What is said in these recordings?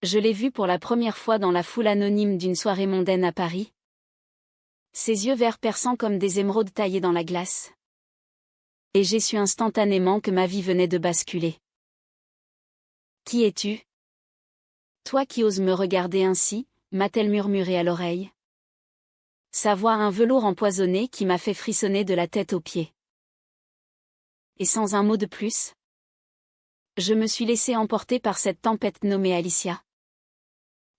Je l'ai vu pour la première fois dans la foule anonyme d'une soirée mondaine à Paris. Ses yeux verts perçants comme des émeraudes taillées dans la glace. Et j'ai su instantanément que ma vie venait de basculer. Qui es-tu? Toi qui oses me regarder ainsi, m'a-t-elle murmuré à l'oreille. Sa voix un velours empoisonné qui m'a fait frissonner de la tête aux pieds. Et sans un mot de plus, je me suis laissé emporter par cette tempête nommée Alicia.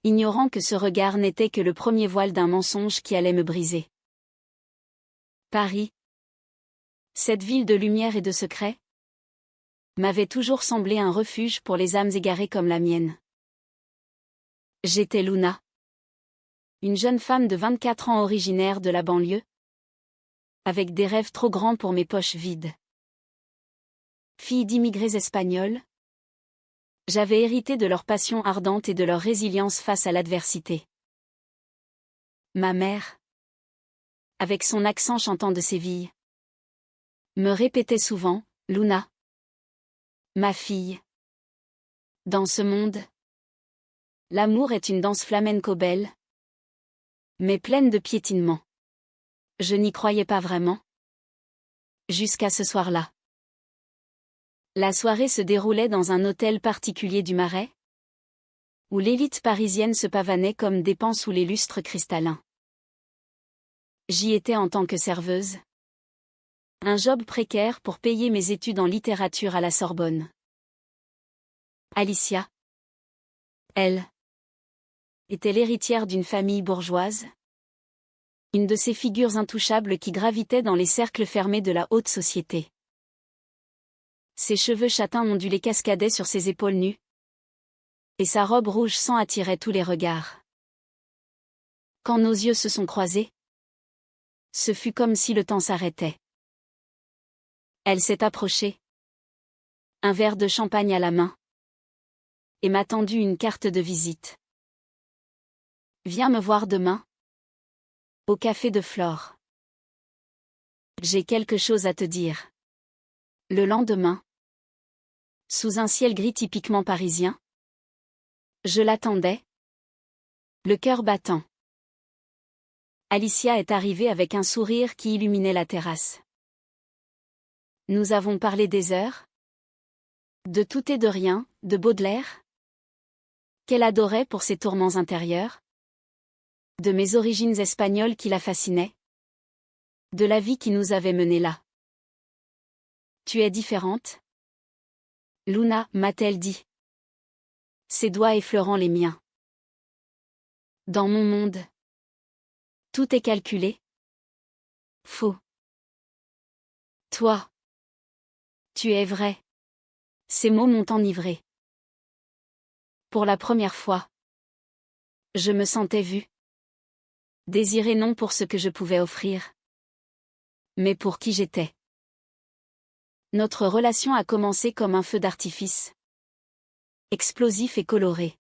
Ignorant que ce regard n'était que le premier voile d'un mensonge qui allait me briser. Paris, cette ville de lumière et de secrets, m'avait toujours semblé un refuge pour les âmes égarées comme la mienne. J'étais Luna. Une jeune femme de 24 ans originaire de la banlieue, avec des rêves trop grands pour mes poches vides. Fille d'immigrés espagnols, j'avais hérité de leur passion ardente et de leur résilience face à l'adversité. Ma mère, avec son accent chantant de Séville, me répétait souvent, « Luna, ma fille. Dans ce monde, l'amour est une danse flamenco belle, mais pleine de piétinement. » Je n'y croyais pas vraiment. Jusqu'à ce soir-là. La soirée se déroulait dans un hôtel particulier du Marais, où l'élite parisienne se pavanait comme des pans sous les lustres cristallins. J'y étais en tant que serveuse. Un job précaire pour payer mes études en littérature à la Sorbonne. Alicia, elle, était l'héritière d'une famille bourgeoise. Une de ces figures intouchables qui gravitaient dans les cercles fermés de la haute société. Ses cheveux châtains ondulés cascadaient sur ses épaules nues. Et sa robe rouge sang attirait tous les regards. Quand nos yeux se sont croisés, ce fut comme si le temps s'arrêtait. Elle s'est approchée, un verre de champagne à la main, et m'a tendu une carte de visite. Viens me voir demain, au café de Flore. J'ai quelque chose à te dire. Le lendemain, sous un ciel gris typiquement parisien, je l'attendais, le cœur battant. Alicia est arrivée avec un sourire qui illuminait la terrasse. Nous avons parlé des heures, de tout et de rien, de Baudelaire, qu'elle adorait pour ses tourments intérieurs, de mes origines espagnoles qui la fascinaient, de la vie qui nous avait menés là. Tu es différente, Luna, m'a-t-elle dit, ses doigts effleurant les miens. Dans mon monde, tout est calculé. Faux. Toi, tu es vrai. Ces mots m'ont enivré. Pour la première fois, je me sentais vue. Désirée non pour ce que je pouvais offrir, mais pour qui j'étais. Notre relation a commencé comme un feu d'artifice. Explosif et coloré.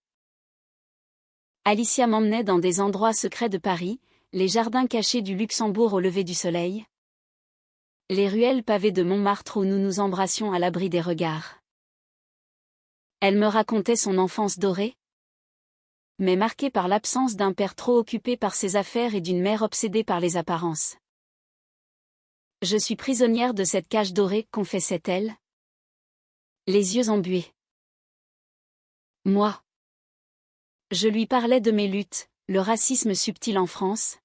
Alicia m'emmenait dans des endroits secrets de Paris, les jardins cachés du Luxembourg au lever du soleil, les ruelles pavées de Montmartre où nous nous embrassions à l'abri des regards. Elle me racontait son enfance dorée, mais marquée par l'absence d'un père trop occupé par ses affaires et d'une mère obsédée par les apparences. Je suis prisonnière de cette cage dorée, confessait-elle, les yeux embués. Moi, je lui parlais de mes luttes, le racisme subtil en France,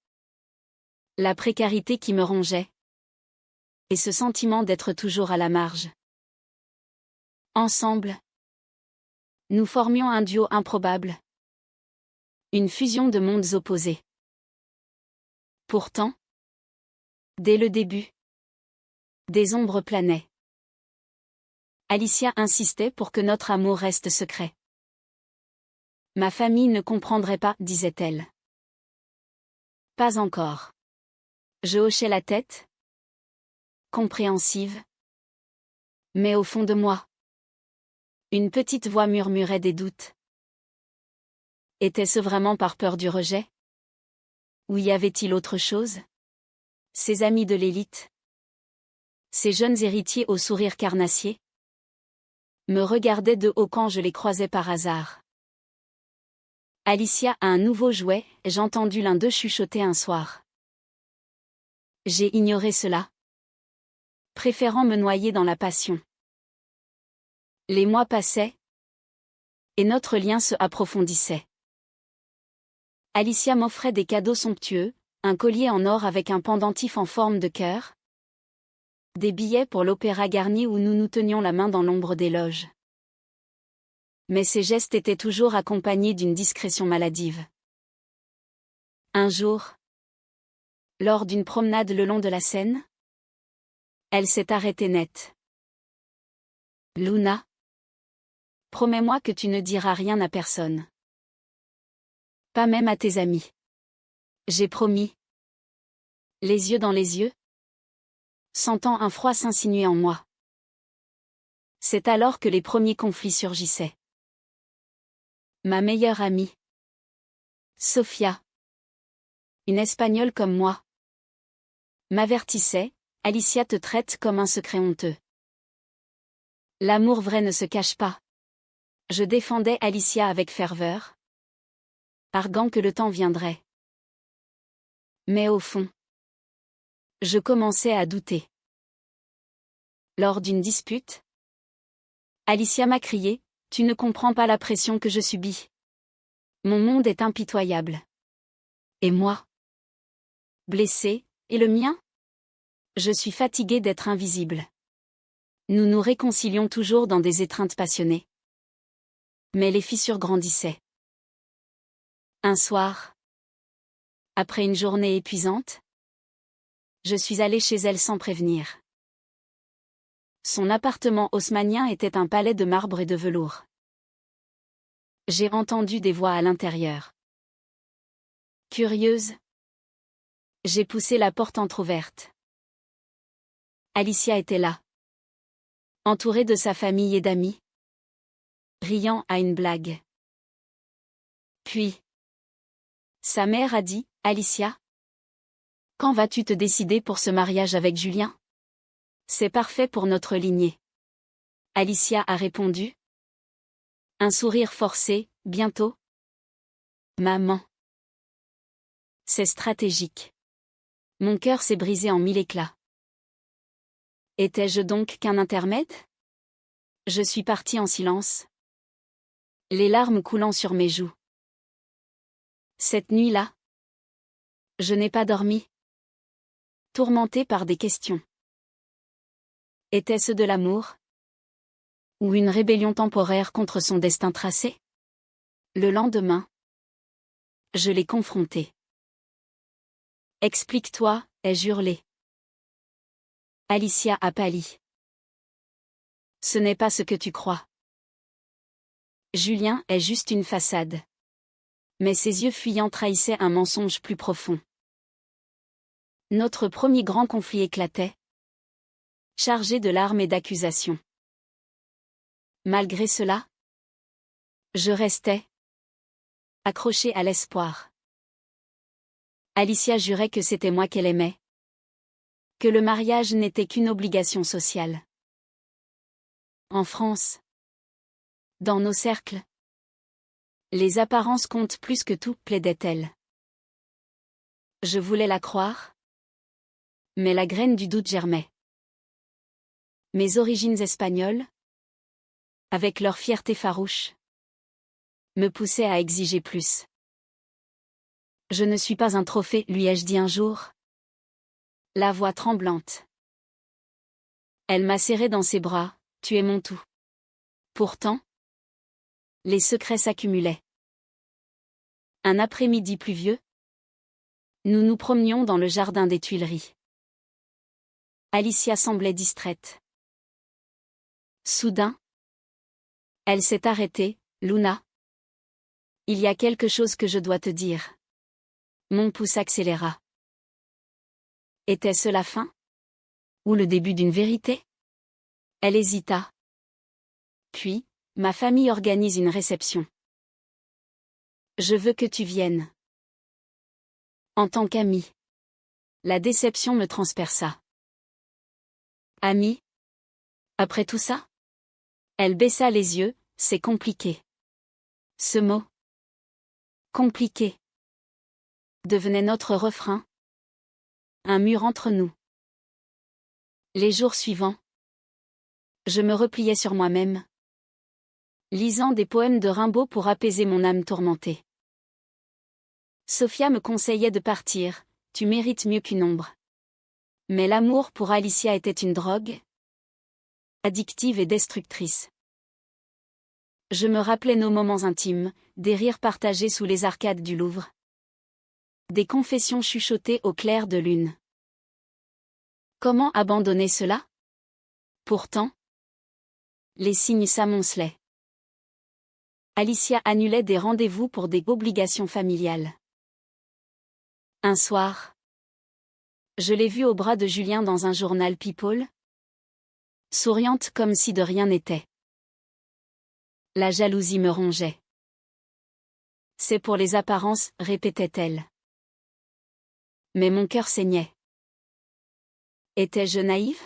la précarité qui me rongeait, et ce sentiment d'être toujours à la marge. Ensemble, nous formions un duo improbable. Une fusion de mondes opposés. Pourtant, dès le début, des ombres planaient. Alicia insistait pour que notre amour reste secret. Ma famille ne comprendrait pas, disait-elle. Pas encore. Je hochais la tête, compréhensive. Mais au fond de moi, une petite voix murmurait des doutes. Était-ce vraiment par peur du rejet? Ou y avait-il autre chose? Ces amis de l'élite, ces jeunes héritiers au sourire carnassier, me regardaient de haut quand je les croisais par hasard. Alicia a un nouveau jouet, j'ai entendu l'un d'eux chuchoter un soir. J'ai ignoré cela, préférant me noyer dans la passion. Les mois passaient, et notre lien se approfondissait. Alicia m'offrait des cadeaux somptueux, un collier en or avec un pendentif en forme de cœur, des billets pour l'opéra Garnier où nous nous tenions la main dans l'ombre des loges. Mais ces gestes étaient toujours accompagnés d'une discrétion maladive. Un jour, lors d'une promenade le long de la Seine, elle s'est arrêtée net. Luna, promets-moi que tu ne diras rien à personne. Pas même à tes amis. J'ai promis. Les yeux dans les yeux, sentant un froid s'insinuer en moi. C'est alors que les premiers conflits surgissaient. Ma meilleure amie, Sofia, une Espagnole comme moi, m'avertissait, Alicia te traite comme un secret honteux. L'amour vrai ne se cache pas. Je défendais Alicia avec ferveur, arguant que le temps viendrait. Mais au fond, je commençais à douter. Lors d'une dispute, Alicia m'a crié, « Tu ne comprends pas la pression que je subis. Mon monde est impitoyable. Et moi? Blessée, et le mien? Je suis fatiguée d'être invisible. » Nous nous réconcilions toujours dans des étreintes passionnées. Mais les fissures grandissaient. Un soir, après une journée épuisante, je suis allée chez elle sans prévenir. Son appartement haussmannien était un palais de marbre et de velours. J'ai entendu des voix à l'intérieur. Curieuse, j'ai poussé la porte entr'ouverte. Alicia était là, entourée de sa famille et d'amis, riant à une blague. Puis, sa mère a dit, « Alicia, quand vas-tu te décider pour ce mariage avec Julien? C'est parfait pour notre lignée. » Alicia a répondu. Un sourire forcé, « Bientôt? » Maman. C'est stratégique. Mon cœur s'est brisé en mille éclats. Étais-je donc qu'un intermède? Je suis partie en silence, les larmes coulant sur mes joues. Cette nuit-là, je n'ai pas dormi, tourmentée par des questions. Était-ce de l'amour? Ou une rébellion temporaire contre son destin tracé? Le lendemain, je l'ai confrontée. Explique-toi, ai-je hurlé. Alicia a pâli. Ce n'est pas ce que tu crois. Julien est juste une façade. Mais ses yeux fuyants trahissaient un mensonge plus profond. Notre premier grand conflit éclatait, chargé de larmes et d'accusations. Malgré cela, je restais accrochée à l'espoir. Alicia jurait que c'était moi qu'elle aimait, que le mariage n'était qu'une obligation sociale. En France, dans nos cercles, les apparences comptent plus que tout, plaidait-elle. Je voulais la croire, mais la graine du doute germait. Mes origines espagnoles, avec leur fierté farouche, me poussaient à exiger plus. Je ne suis pas un trophée, lui ai-je dit un jour, la voix tremblante. Elle m'a serré dans ses bras, tu es mon tout. Pourtant, les secrets s'accumulaient. Un après-midi pluvieux, nous nous promenions dans le jardin des Tuileries. Alicia semblait distraite. Soudain, elle s'est arrêtée, Luna. Il y a quelque chose que je dois te dire. Mon pouce accéléra. Était-ce la fin? Ou le début d'une vérité? Elle hésita. Puis, ma famille organise une réception. Je veux que tu viennes. En tant qu'amie. La déception me transperça. Amie? Après tout ça? Elle baissa les yeux, c'est compliqué. Ce mot. Compliqué. Devenait notre refrain. Un mur entre nous. Les jours suivants. Je me repliais sur moi-même, lisant des poèmes de Rimbaud pour apaiser mon âme tourmentée. Sophia me conseillait de partir, tu mérites mieux qu'une ombre. Mais l'amour pour Alicia était une drogue, addictive et destructrice. Je me rappelais nos moments intimes, des rires partagés sous les arcades du Louvre. Des confessions chuchotées au clair de lune. Comment abandonner cela? Pourtant, les signes s'amoncelaient. Alicia annulait des rendez-vous pour des obligations familiales. Un soir, je l'ai vue au bras de Julien dans un journal People, souriante comme si de rien n'était. La jalousie me rongeait. C'est pour les apparences, répétait-elle. Mais mon cœur saignait. Étais-je naïve?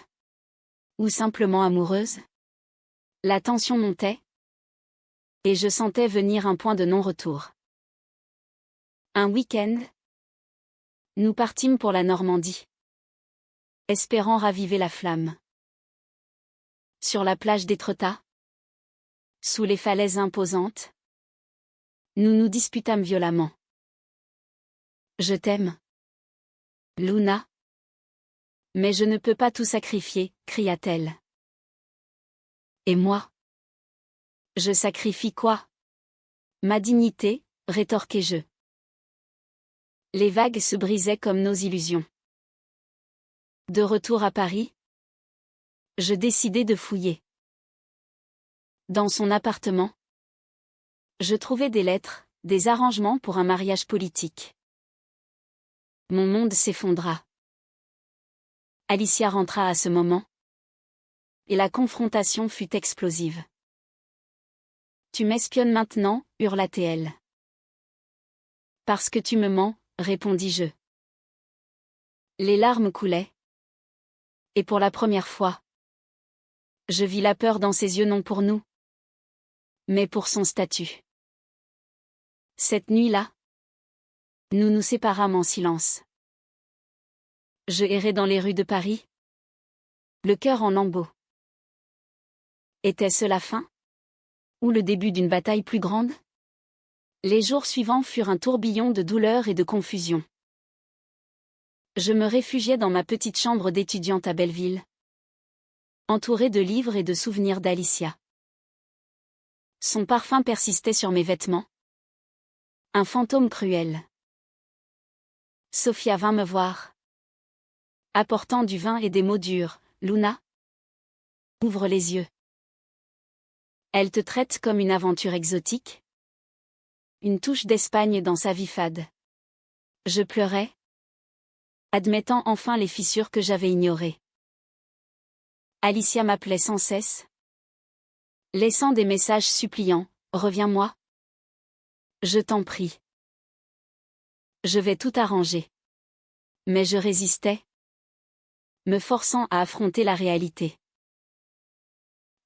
Ou simplement amoureuse? La tension montait. Et je sentais venir un point de non-retour. Un week-end, nous partîmes pour la Normandie, espérant raviver la flamme. Sur la plage d'Étretat, sous les falaises imposantes, nous nous disputâmes violemment. Je t'aime, Luna. Mais je ne peux pas tout sacrifier, cria-t-elle. Et moi? Je sacrifie quoi? Ma dignité, rétorquai-je. Les vagues se brisaient comme nos illusions. De retour à Paris, je décidai de fouiller. Dans son appartement, je trouvai des lettres, des arrangements pour un mariage politique. Mon monde s'effondra. Alicia rentra à ce moment, et la confrontation fut explosive. Tu m'espionnes maintenant, hurla-t-elle. Parce que tu me mens, répondis-je. Les larmes coulaient. Et pour la première fois, je vis la peur dans ses yeux non pour nous, mais pour son statut. Cette nuit-là, nous nous séparâmes en silence. Je errais dans les rues de Paris, le cœur en lambeaux. Était-ce la fin? Ou le début d'une bataille plus grande? Les jours suivants furent un tourbillon de douleur et de confusion. Je me réfugiai dans ma petite chambre d'étudiante à Belleville, entourée de livres et de souvenirs d'Alicia. Son parfum persistait sur mes vêtements. Un fantôme cruel. Sophia vint me voir, apportant du vin et des mots durs. Luna, ouvre les yeux. Elle te traite comme une aventure exotique? Une touche d'Espagne dans sa vie fade. Je pleurais, admettant enfin les fissures que j'avais ignorées. Alicia m'appelait sans cesse, laissant des messages suppliants. Reviens-moi. Je t'en prie. Je vais tout arranger. Mais je résistais, me forçant à affronter la réalité.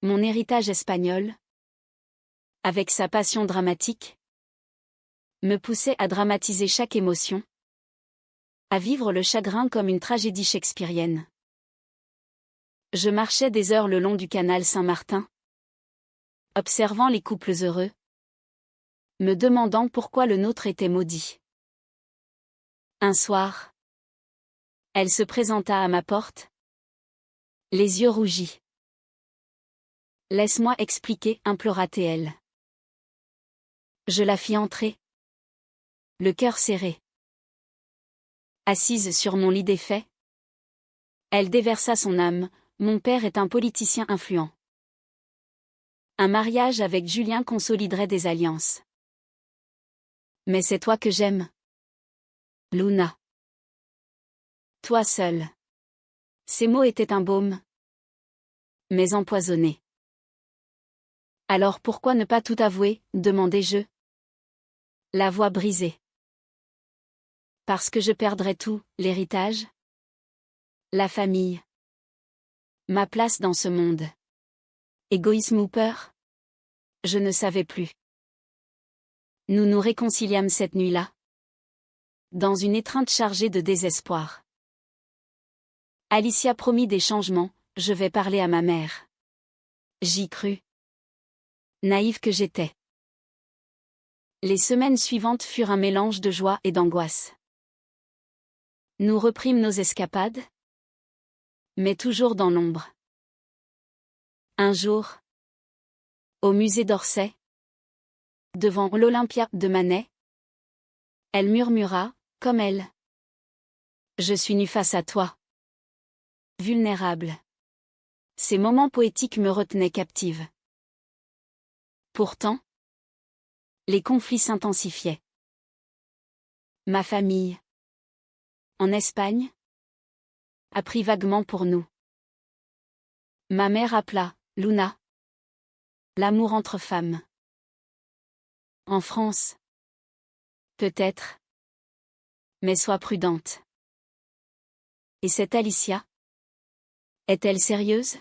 Mon héritage espagnol, avec sa passion dramatique, me poussait à dramatiser chaque émotion, à vivre le chagrin comme une tragédie shakespearienne. Je marchais des heures le long du canal Saint-Martin, observant les couples heureux, me demandant pourquoi le nôtre était maudit. Un soir, elle se présenta à ma porte, les yeux rougis. Laisse-moi expliquer, implora-t-elle. Je la fis entrer, le cœur serré. Assise sur mon lit défait, elle déversa son âme. Mon père est un politicien influent. Un mariage avec Julien consoliderait des alliances. Mais c'est toi que j'aime, Luna. Toi seule. Ces mots étaient un baume, mais empoisonnés. Alors pourquoi ne pas tout avouer, demandai-je, la voix brisée. Parce que je perdrais tout, l'héritage, la famille, ma place dans ce monde. Égoïsme ou peur? Je ne savais plus. Nous nous réconciliâmes cette nuit-là, dans une étreinte chargée de désespoir. Alicia promit des changements, je vais parler à ma mère. J'y crus. Naïve que j'étais. Les semaines suivantes furent un mélange de joie et d'angoisse. Nous reprîmes nos escapades, mais toujours dans l'ombre. Un jour, au musée d'Orsay, devant l'Olympia de Manet, elle murmura, comme elle. Je suis nue face à toi. Vulnérable. Ces moments poétiques me retenaient captive. Pourtant, les conflits s'intensifiaient. Ma famille, en Espagne, apprit vaguement pour nous. Ma mère appela, Luna. L'amour entre femmes. En France. Peut-être. Mais sois prudente. Et cette Alicia? Est-elle sérieuse?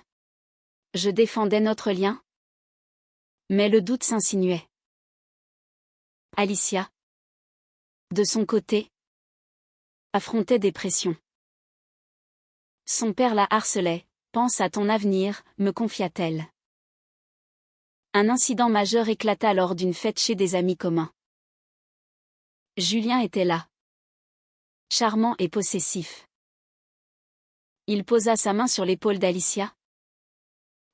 Je défendais notre lien. Mais le doute s'insinuait. Alicia, de son côté, affrontait des pressions. Son père la harcelait. Pense à ton avenir, me confia-t-elle. Un incident majeur éclata lors d'une fête chez des amis communs. Julien était là. Charmant et possessif. Il posa sa main sur l'épaule d'Alicia.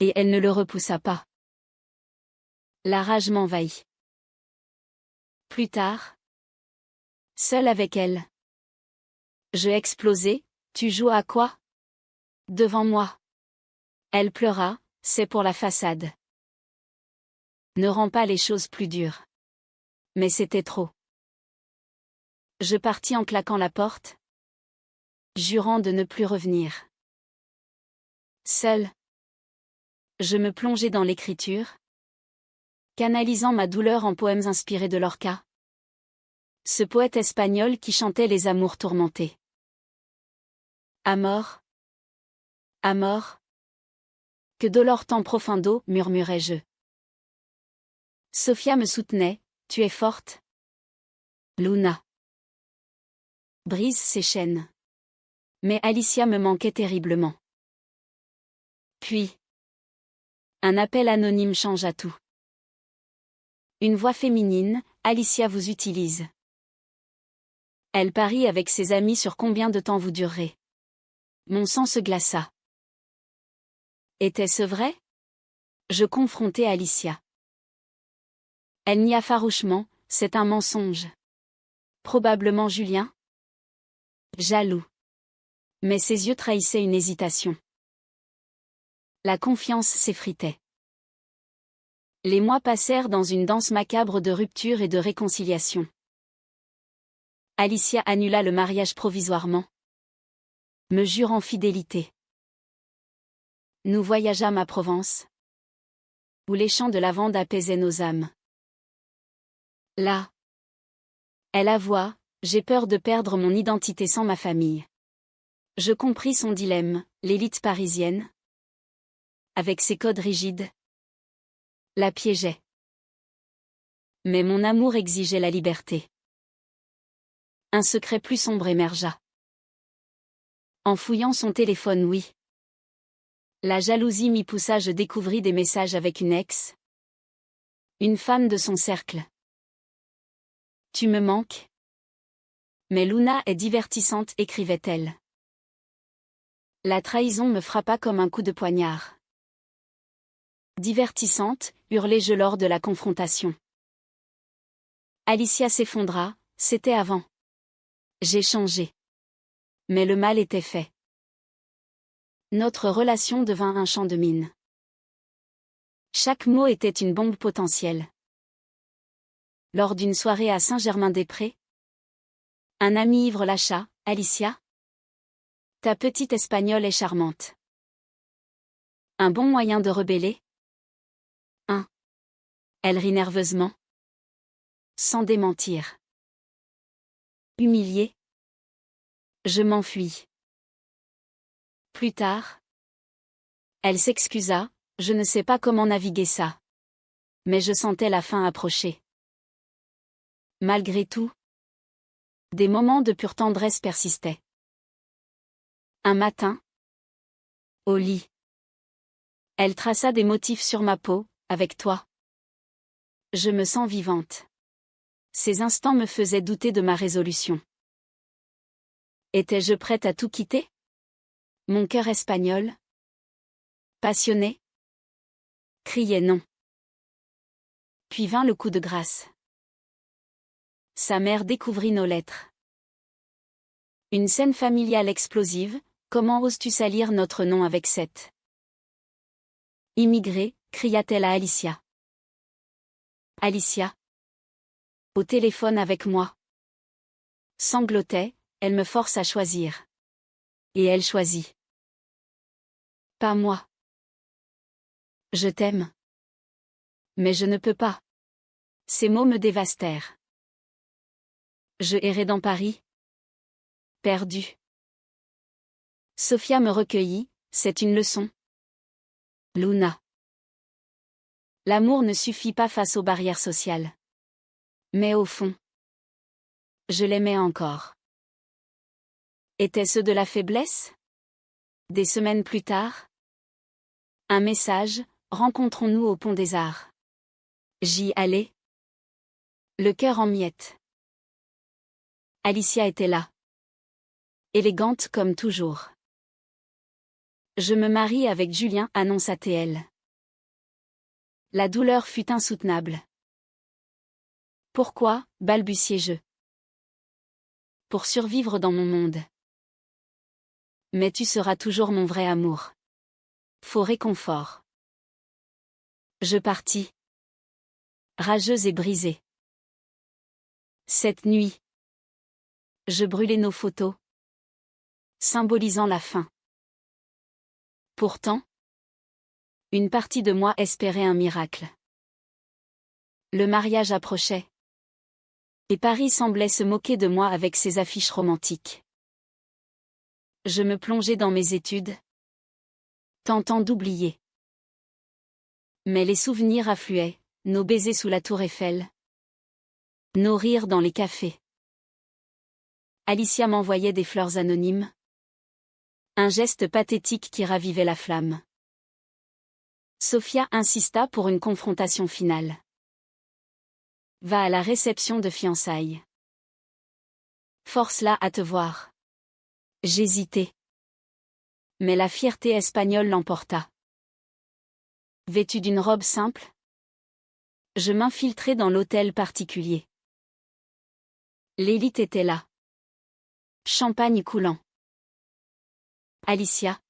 Et elle ne le repoussa pas. La rage m'envahit. Plus tard, seule avec elle, je explosai. Tu joues à quoi? Devant moi. Elle pleura, c'est pour la façade. Ne rends pas les choses plus dures. Mais c'était trop. Je partis en claquant la porte, jurant de ne plus revenir. Seule, je me plongeai dans l'écriture, canalisant ma douleur en poèmes inspirés de Lorca. Ce poète espagnol qui chantait les amours tourmentés. Amor. Amor. Que dolor tan profundo, murmurai-je. Sofia me soutenait, tu es forte. Luna. Brise ses chaînes. Mais Alicia me manquait terriblement. Puis, un appel anonyme changea tout. Une voix féminine, Alicia vous utilise. Elle parie avec ses amis sur combien de temps vous durerez. Mon sang se glaça. Était-ce vrai? Je confrontai Alicia. Elle nia farouchement, c'est un mensonge. Probablement Julien? Jaloux. Mais ses yeux trahissaient une hésitation. La confiance s'effritait. Les mois passèrent dans une danse macabre de rupture et de réconciliation. Alicia annula le mariage provisoirement, me jurant fidélité. Nous voyageâmes à Provence, où les chants de lavande apaisaient nos âmes. Là, elle avoua, j'ai peur de perdre mon identité sans ma famille. Je compris son dilemme, l'élite parisienne, avec ses codes rigides, la piégeait. Mais mon amour exigeait la liberté. Un secret plus sombre émergea. En fouillant son téléphone, oui. La jalousie m'y poussa, je découvris des messages avec une ex. Une femme de son cercle. Tu me manques? Mais Luna est divertissante, écrivait-elle. La trahison me frappa comme un coup de poignard. Divertissante, hurlai-je lors de la confrontation. Alicia s'effondra, c'était avant. J'ai changé. Mais le mal était fait. Notre relation devint un champ de mine. Chaque mot était une bombe potentielle. Lors d'une soirée à Saint-Germain-des-Prés, un ami ivre lâcha, Alicia, ta petite Espagnole est charmante. Un bon moyen de rebeller? Elle rit nerveusement, sans démentir. Humiliée, je m'enfuis. Plus tard, elle s'excusa, je ne sais pas comment naviguer ça. Mais je sentais la fin approcher. Malgré tout, des moments de pure tendresse persistaient. Un matin, au lit, elle traça des motifs sur ma peau, avec toi. Je me sens vivante. Ces instants me faisaient douter de ma résolution. Étais-je prête à tout quitter? Mon cœur espagnol, passionné, criait non. Puis vint le coup de grâce. Sa mère découvrit nos lettres. Une scène familiale explosive, comment oses-tu salir notre nom avec cette immigrée, cria-t-elle à Alicia. Alicia. Au téléphone avec moi. Sanglotait, elle me force à choisir. Et elle choisit. Pas moi. Je t'aime. Mais je ne peux pas. Ces mots me dévastèrent. Je errais dans Paris. Perdue. Sophia me recueillit, c'est une leçon. Luna. L'amour ne suffit pas face aux barrières sociales. Mais au fond, je l'aimais encore. Était-ce de la faiblesse? Des semaines plus tard, un message, rencontrons-nous au Pont des Arts. J'y allais. Le cœur en miettes. Alicia était là. Élégante comme toujours. Je me marie avec Julien, annonça-t-elle. La douleur fut insoutenable. Pourquoi, balbutiai-je. Pour survivre dans mon monde. Mais tu seras toujours mon vrai amour. Faux réconfort. Je partis. Rageuse et brisée. Cette nuit, je brûlais nos photos, symbolisant la fin. Pourtant, une partie de moi espérait un miracle. Le mariage approchait. Et Paris semblait se moquer de moi avec ses affiches romantiques. Je me plongeais dans mes études, tentant d'oublier. Mais les souvenirs affluaient, nos baisers sous la tour Eiffel, nos rires dans les cafés. Alicia m'envoyait des fleurs anonymes. Un geste pathétique qui ravivait la flamme. Sophia insista pour une confrontation finale. Va à la réception de fiançailles. Force-la à te voir. J'hésitais. Mais la fierté espagnole l'emporta. Vêtue d'une robe simple, je m'infiltrai dans l'hôtel particulier. L'élite était là. Champagne coulant. Alicia.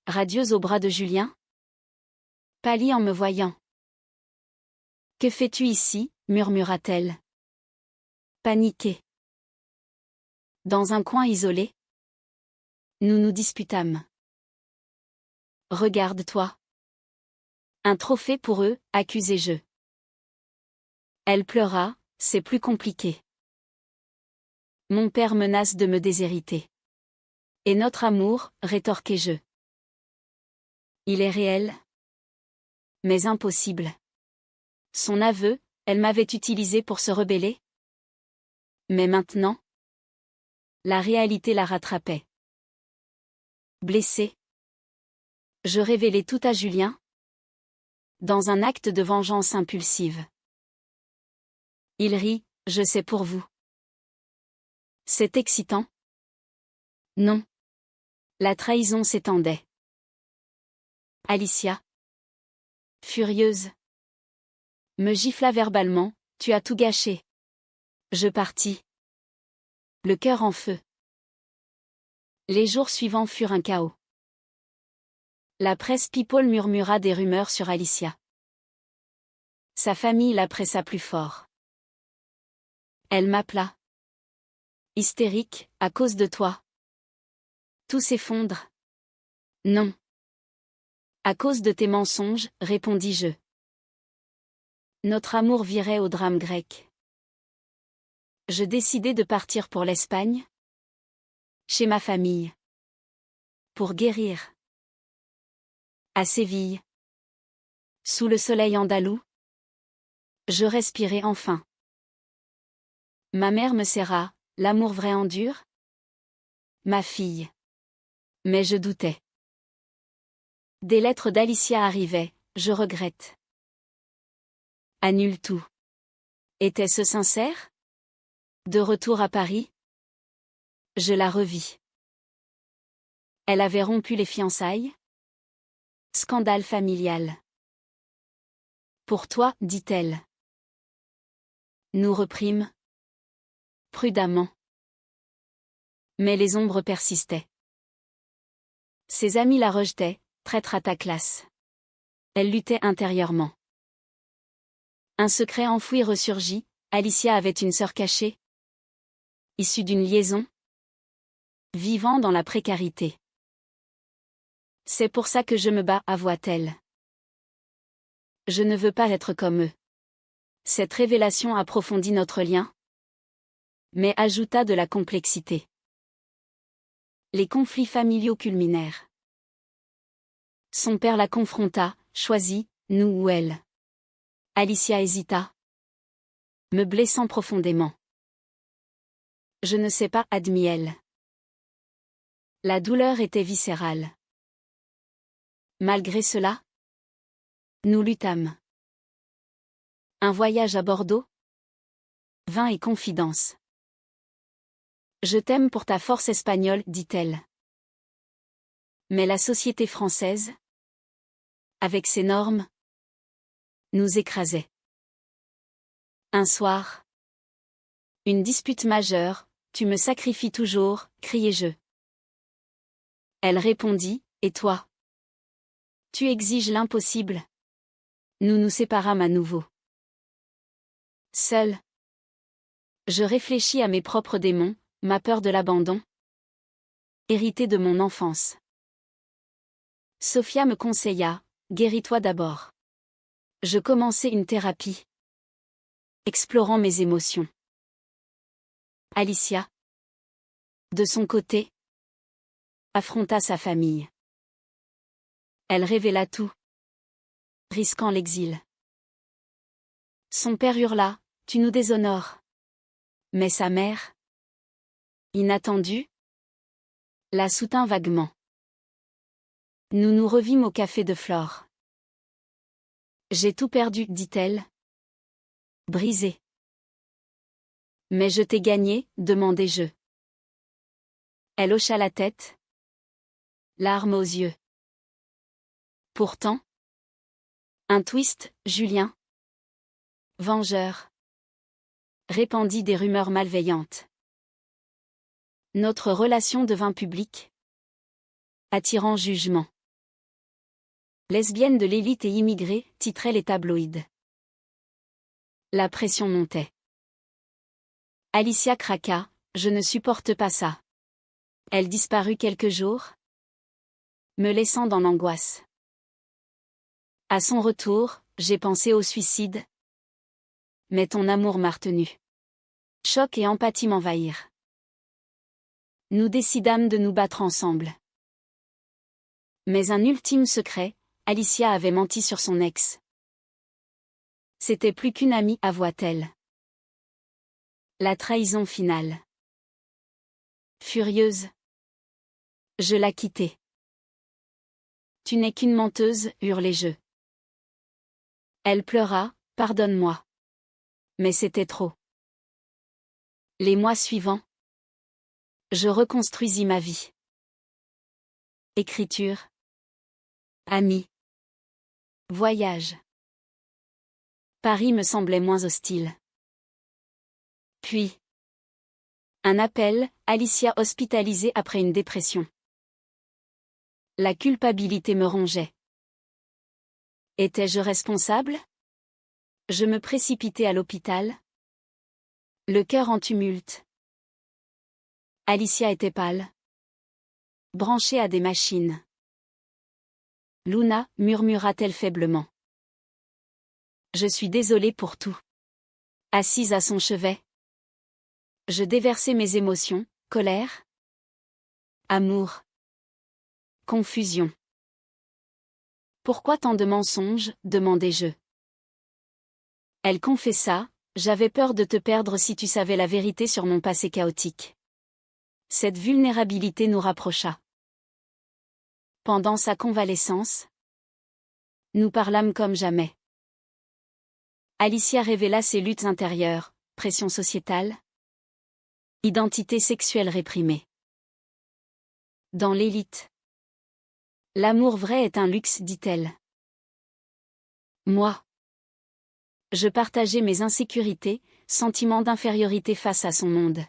Radieuse au bras de Julien. Pâlit en me voyant. Que fais-tu ici, murmura-t-elle. Paniquée. Dans un coin isolé. Nous nous disputâmes. Regarde-toi. Un trophée pour eux, accusai-je. Elle pleura, c'est plus compliqué. Mon père menace de me déshériter. Et notre amour, rétorquai-je. Il est réel. Mais impossible. Son aveu, elle m'avait utilisé pour se rebeller. Mais maintenant, la réalité la rattrapait. Blessée, je révélai tout à Julien. Dans un acte de vengeance impulsive. Il rit, je sais pour vous. C'est excitant. Non. La trahison s'étendait. Alicia. Furieuse. Me gifla verbalement, tu as tout gâché. Je partis. Le cœur en feu. Les jours suivants furent un chaos. La presse people murmura des rumeurs sur Alicia. Sa famille la pressa plus fort. Elle m'appela. Hystérique, à cause de toi. Tout s'effondre. Non. À cause de tes mensonges, répondis-je. Notre amour virait au drame grec. Je décidai de partir pour l'Espagne. Chez ma famille. Pour guérir. À Séville. Sous le soleil andalou. Je respirais enfin. Ma mère me serra, l'amour vrai endure? Ma fille. Mais je doutais. Des lettres d'Alicia arrivaient, je regrette. Annule tout. Était-ce sincère? De retour à Paris? Je la revis. Elle avait rompu les fiançailles? Scandale familial. Pour toi, dit-elle. Nous reprîmes. Prudemment. Mais les ombres persistaient. Ses amis la rejetaient, traître à ta classe. Elle luttait intérieurement. Un secret enfoui ressurgit, Alicia avait une sœur cachée. Issue d'une liaison. Vivant dans la précarité. C'est pour ça que je me bats, avoua-t-elle. Je ne veux pas être comme eux. Cette révélation approfondit notre lien, mais ajouta de la complexité. Les conflits familiaux culminèrent. Son père la confronta, choisit, nous ou elle. Alicia hésita, me blessant profondément. Je ne sais pas, admit-elle. La douleur était viscérale. Malgré cela, nous luttâmes. Un voyage à Bordeaux? Vin et confidence. Je t'aime pour ta force espagnole, dit-elle. Mais la société française, avec ses normes, nous écrasait. Un soir, une dispute majeure, tu me sacrifies toujours, criai-je. Elle répondit, et toi? Tu exiges l'impossible. Nous nous séparâmes à nouveau. Seul. Je réfléchis à mes propres démons, ma peur de l'abandon, héritée de mon enfance. Sophia me conseilla, guéris-toi d'abord. Je commençai une thérapie, explorant mes émotions. Alicia, de son côté, affronta sa famille. Elle révéla tout, risquant l'exil. Son père hurla, tu nous déshonores. Mais sa mère, inattendue, la soutint vaguement. Nous nous revîmes au café de Flore. J'ai tout perdu, dit-elle. Brisée. Mais je t'ai gagné, demandai-je. Elle hocha la tête, larmes aux yeux. Pourtant, un twist, Julien, vengeur, répandit des rumeurs malveillantes. Notre relation devint publique, attirant jugement. Lesbienne de l'élite et immigrée, titraient les tabloïds. La pression montait. Alicia craqua, je ne supporte pas ça. Elle disparut quelques jours, me laissant dans l'angoisse. À son retour, j'ai pensé au suicide. Mais ton amour m'a retenu. Choc et empathie m'envahirent. Nous décidâmes de nous battre ensemble. Mais un ultime secret, Alicia avait menti sur son ex. C'était plus qu'une amie, avoua-t-elle. La trahison finale. Furieuse, je la quittai. Tu n'es qu'une menteuse, hurlai-je. Elle pleura, pardonne-moi. Mais c'était trop. Les mois suivants, je reconstruisis ma vie. Écriture. Amis. Voyage. Paris me semblait moins hostile. Puis, un appel, Alicia hospitalisée après une dépression. La culpabilité me rongeait. Étais-je responsable? Je me précipitai à l'hôpital, le cœur en tumulte. Alicia était pâle, branchée à des machines. Luna, murmura-t-elle faiblement. Je suis désolée pour tout. Assise à son chevet, je déversai mes émotions, colère, amour, confusion. Pourquoi tant de mensonges, demandai-je. Elle confessa, J'avais peur de te perdre si tu savais la vérité sur mon passé chaotique. Cette vulnérabilité nous rapprocha. Pendant sa convalescence, nous parlâmes comme jamais. Alicia révéla ses luttes intérieures, pression sociétale, identité sexuelle réprimée. Dans l'élite, l'amour vrai est un luxe, dit-elle. Moi, je partageais mes insécurités, sentiments d'infériorité face à son monde.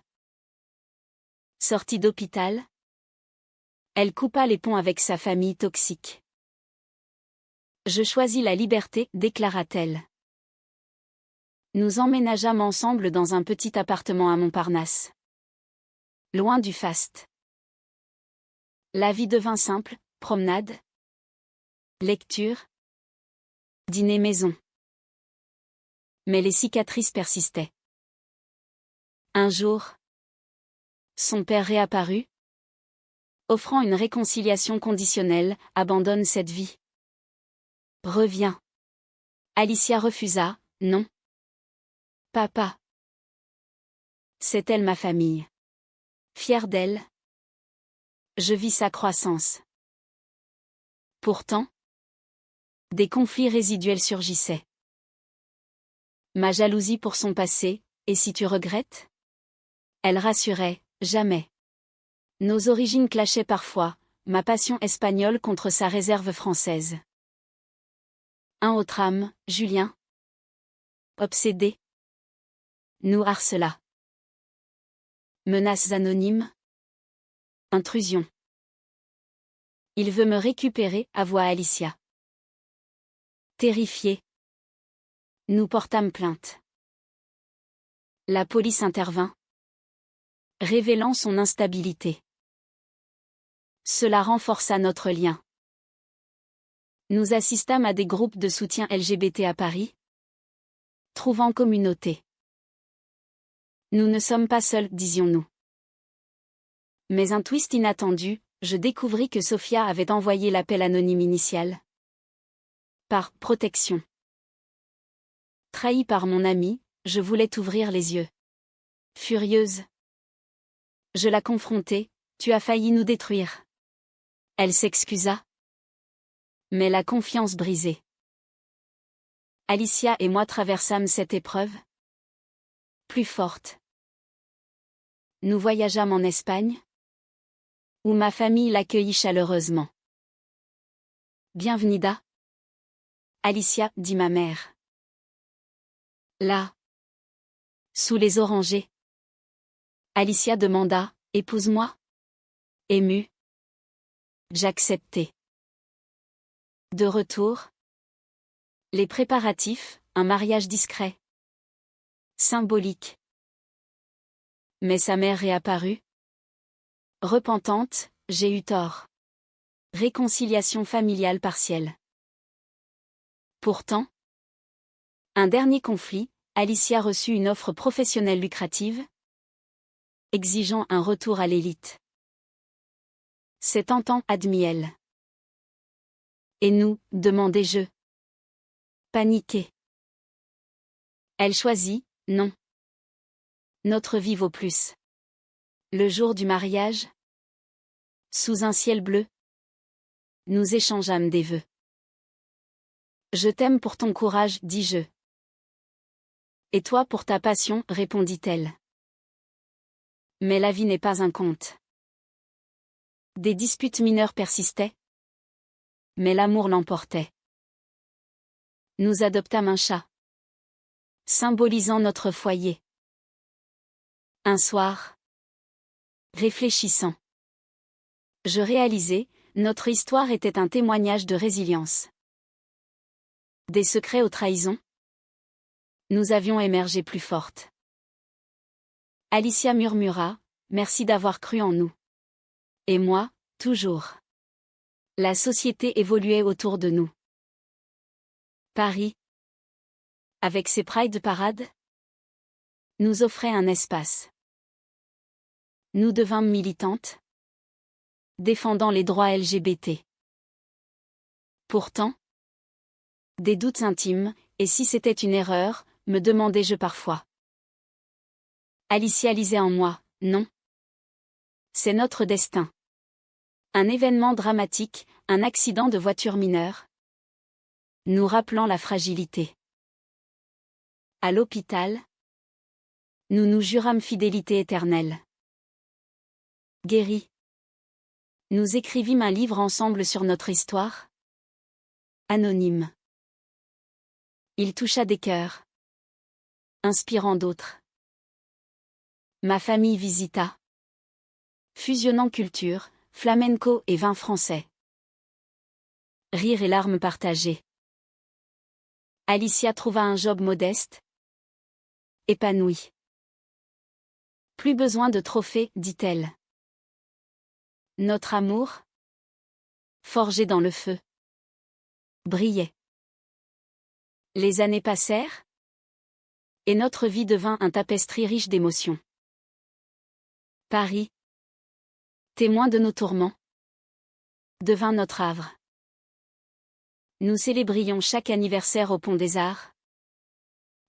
Sortie d'hôpital, elle coupa les ponts avec sa famille toxique. Je choisis la liberté, déclara-t-elle. Nous emménageâmes ensemble dans un petit appartement à Montparnasse. Loin du faste. La vie devint simple, promenade, lecture, dîner maison. Mais les cicatrices persistaient. Un jour, son père réapparut, offrant une réconciliation conditionnelle, abandonne cette vie. Reviens. Alicia refusa, non. Papa. C'est elle ma famille. Fière d'elle, je vis sa croissance. Pourtant, des conflits résiduels surgissaient. Ma jalousie pour son passé, et si tu regrettes? Elle rassurait, jamais. Nos origines clashaient parfois, ma passion espagnole contre sa réserve française. Un autre âme, Julien. Obsédé. Nous harcela. Menaces anonymes. Intrusion. Il veut me récupérer, avoua Alicia. Terrifiée, nous portâmes plainte. La police intervint, révélant son instabilité. Cela renforça notre lien. Nous assistâmes à des groupes de soutien LGBT à Paris, trouvant communauté. Nous ne sommes pas seuls, disions-nous. Mais un twist inattendu, je découvris que Sophia avait envoyé l'appel anonyme initial. Par protection. Trahi par mon ami, je voulais t'ouvrir les yeux. Furieuse. Je la confrontai, tu as failli nous détruire. Elle s'excusa. Mais la confiance brisée. Alicia et moi traversâmes cette épreuve. Plus forte. Nous voyageâmes en Espagne, où ma famille l'accueillit chaleureusement. Bienvenida. Alicia, dit ma mère. Là, sous les orangers. Alicia demanda, épouse-moi? Émue. J'acceptai. De retour. Les préparatifs, un mariage discret. Symbolique. Mais sa mère réapparut. Repentante, j'ai eu tort. Réconciliation familiale partielle. Pourtant, un dernier conflit, Alicia reçut une offre professionnelle lucrative, exigeant un retour à l'élite. C'est tentant, admit-elle. Et nous, demandai-je. Paniquée. Elle choisit, non. Notre vie vaut plus. Le jour du mariage, sous un ciel bleu, nous échangeâmes des vœux. Je t'aime pour ton courage, dis-je. Et toi pour ta passion, répondit-elle. Mais la vie n'est pas un conte. Des disputes mineures persistaient, mais l'amour l'emportait. Nous adoptâmes un chat, symbolisant notre foyer. Un soir, réfléchissant, je réalisai, notre histoire était un témoignage de résilience. Des secrets aux trahisons, nous avions émergé plus fortes. Alicia murmura, merci d'avoir cru en nous. Et moi, toujours. La société évoluait autour de nous. Paris, avec ses Pride parades, nous offrait un espace. Nous devînmes militantes, défendant les droits LGBT. Pourtant, des doutes intimes, et si c'était une erreur, me demandai-je parfois. Alicia lisait en moi, non. C'est notre destin. Un événement dramatique, un accident de voiture mineur. Nous rappelant la fragilité. À l'hôpital, nous nous jurâmes fidélité éternelle. Guéris. Nous écrivîmes un livre ensemble sur notre histoire. Anonyme. Il toucha des cœurs, inspirant d'autres. Ma famille visita. Fusionnant culture, flamenco et vin français. Rire et larmes partagées. Alicia trouva un job modeste. Épanouie. Plus besoin de trophées, dit-elle. Notre amour, forgé dans le feu, brillait. Les années passèrent, et notre vie devint un tapestry riche d'émotions. Paris, témoin de nos tourments, devint notre havre. Nous célébrions chaque anniversaire au Pont des Arts,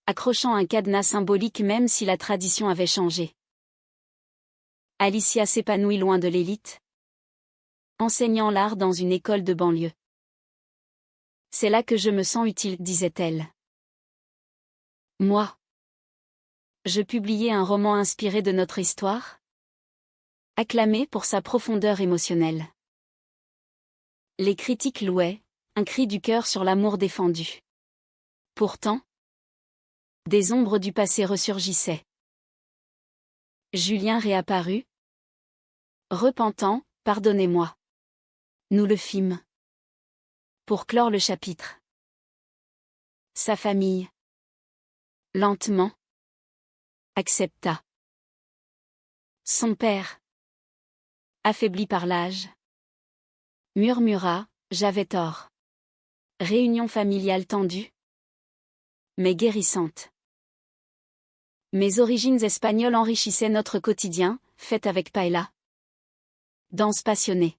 accrochant un cadenas symbolique même si la tradition avait changé. Alicia s'épanouit loin de l'élite, enseignant l'art dans une école de banlieue. C'est là que je me sens utile, disait-elle. Moi. Je publiais un roman inspiré de notre histoire, acclamé pour sa profondeur émotionnelle. Les critiques louaient, un cri du cœur sur l'amour défendu. Pourtant, des ombres du passé ressurgissaient. Julien réapparut. Repentant, pardonnez-moi. Nous le fîmes. Pour clore le chapitre. Sa famille. Lentement. Accepta. Son père. Affaibli par l'âge. Murmura, j'avais tort. Réunion familiale tendue. Mais guérissante. Mes origines espagnoles enrichissaient notre quotidien, fait avec paella. Danse passionnée.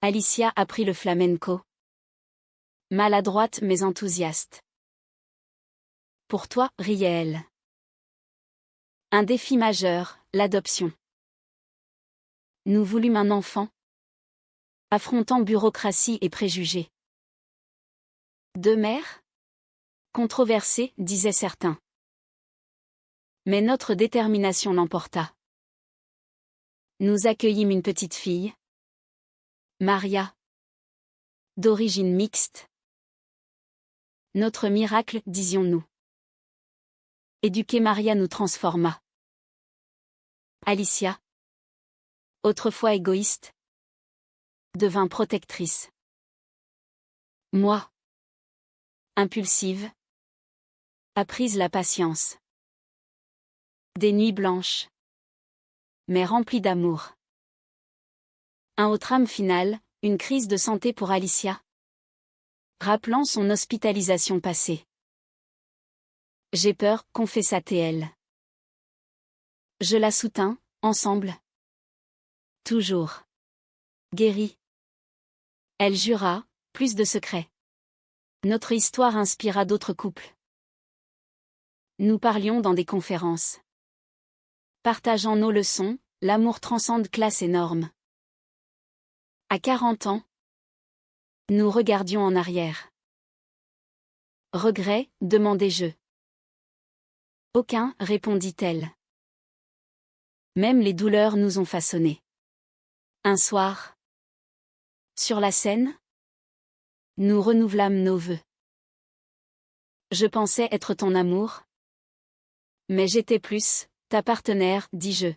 Alicia apprit le flamenco. Maladroite mais enthousiaste. Pour toi, riait-elle. Un défi majeur, l'adoption. Nous voulûmes un enfant. Affrontant bureaucratie et préjugés. Deux mères? Controversées, disaient certains. Mais notre détermination l'emporta. Nous accueillîmes une petite fille. Maria. D'origine mixte. Notre miracle, disions-nous. Éduquer Maria nous transforma. Alicia. Autrefois égoïste. Devint protectrice. Moi. Impulsive. Apprise la patience. Des nuits blanches. Mais remplies d'amour. Un autre trame final, une crise de santé pour Alicia. Rappelant son hospitalisation passée. J'ai peur, confessa-t-elle. Je la soutins, ensemble. Toujours. Guérie. Elle jura, plus de secrets. Notre histoire inspira d'autres couples. Nous parlions dans des conférences. Partageant nos leçons, l'amour transcende classe et normes. À 40 ans, nous regardions en arrière. Regret, demandai-je. Aucun, répondit-elle. Même les douleurs nous ont façonnés. Un soir, sur la scène, nous renouvelâmes nos vœux. Je pensais être ton amour, mais j'étais plus, ta partenaire, dis-je.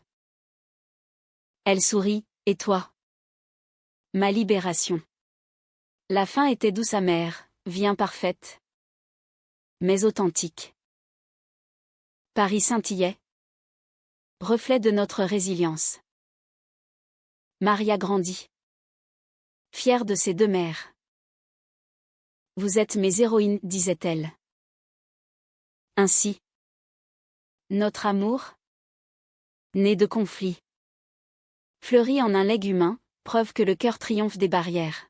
Elle sourit, et toi? Ma libération. La fin était douce amère, vie imparfaite, mais authentique. Paris scintillait, reflet de notre résilience. Maria grandit, fière de ses deux mères. Vous êtes mes héroïnes, disait-elle. Ainsi, notre amour, né de conflits, fleurit en un legs humain, preuve que le cœur triomphe des barrières.